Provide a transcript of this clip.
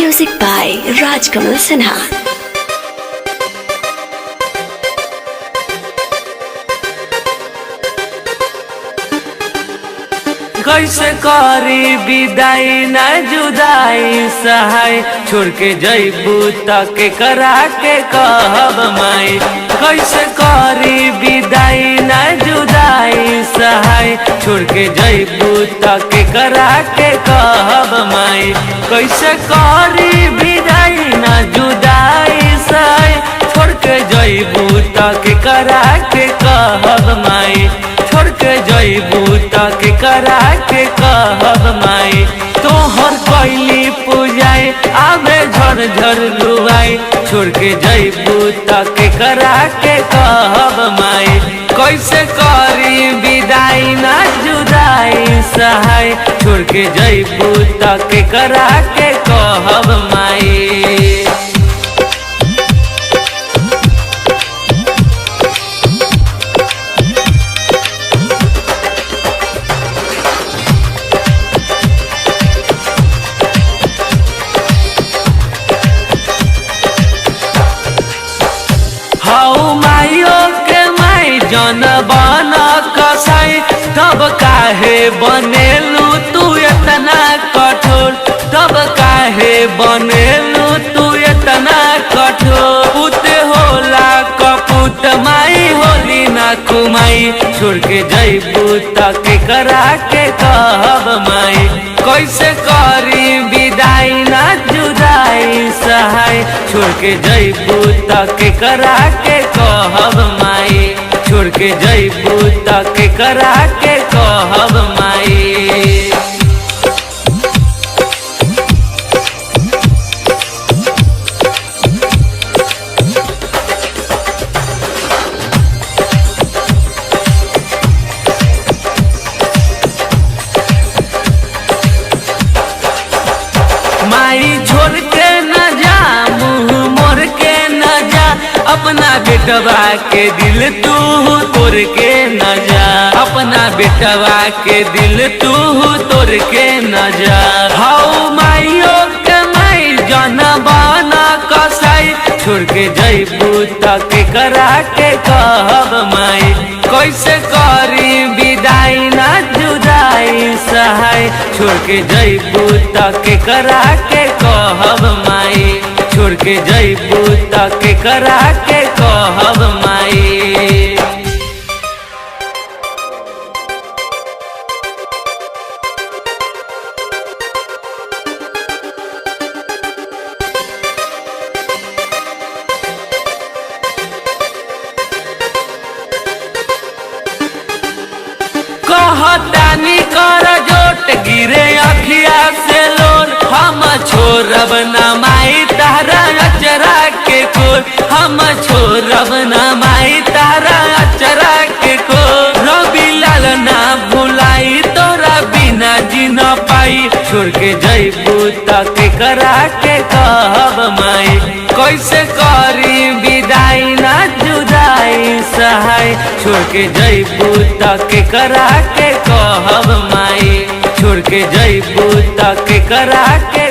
Music by Rajkamal Sinha. कैसे करी विदाई न जुदाई सहाय, छोड़ के जइबू तक करा के कहब माई। कैसे करी विदाई न जुदाई सहाय, छोड़ के जइबू तक करा के कहब माई। कैसे करी विदाई न जुदाई सहाय, छोड़ के जइबू तक करा के कहब माई। छोड़ के जइबू तक करा के कहब माई। तोहर कैली पूजाई आवे झर झर लुआई, छोड़ के जइबू तक करा के कहब माई। कैसे करी विदाई ना जुदाई सहाय, छोड़ के जइबू तक करा के कहब माई। हाउ माइयो के माई जन बन कसाई, तब काहे बनेलू तू इतना कठोर। तब काहे बनेलू तू इतना कठोर। पुत होला कपूत माई होली ना कुमाई, छोड़ के जइबू तक करा के कहब माई। कैसे करी विदाई ना जुदाई सहाय, छोड़ के जइबू तक करा के कहब माई। छोड़ के जइबू तक करा के कहब माई। माई छोड़ के न जा, मुँह मोड़ के न जा, अपना बेटवा के दिल तू तोड़ के न जा। अपना बेटवा के दिल तू तोड़ के न जा। हाउ माइयो के माई जन बना कसाई, छोड़ के जइबू तक करा के कहब माई। कैसे करी विदाई ना जुदाई सहाय, छोड़ के जइबू तक करा के कहब माई। छोड़ के जइबू तक करा के कहब माई। कहतानी कर जोट गिरे अखिया से लोर, हम छोड़ब न माई तारा अचरा के कोर। हम छोड़ब न माई तारा अचरा के कोर। रवि लाल ना भुलाई तोरा बिना जी न पाई, छोड़ के जइबू तक करा के कहब माई। कैसे करी विदाई ना जुदाई सहाय, छोड़ के जइबू तक करा के कहब माई। छोड़ के जइबू तक करा के